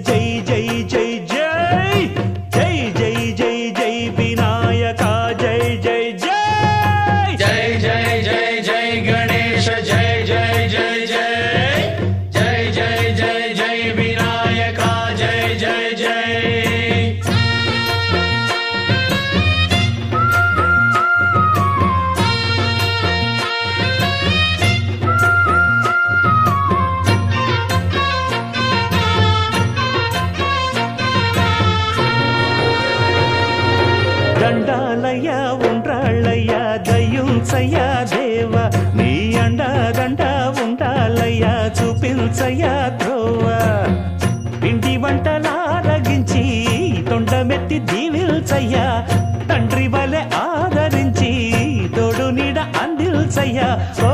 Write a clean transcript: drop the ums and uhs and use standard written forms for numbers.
జై జై జై జై జై జై జై జై వినాయక జై జై జై జై జై జై జై గణేశ జై జై జై జై జై జై జై జై వినాయక జై జై జై దండాలయ్య ఉండ్రాళ్ళయ్య దయ్యుంచయ్య దేవ నీ అండదండ ఉండాలయ్య చూపించయ్య త్రోవ పిండి వంటలారగించి తొండమెత్తి దీవిల్చయ్య తండ్రి వలె ఆదరించి తోడు నీడ అందిల్చయ్య ఓ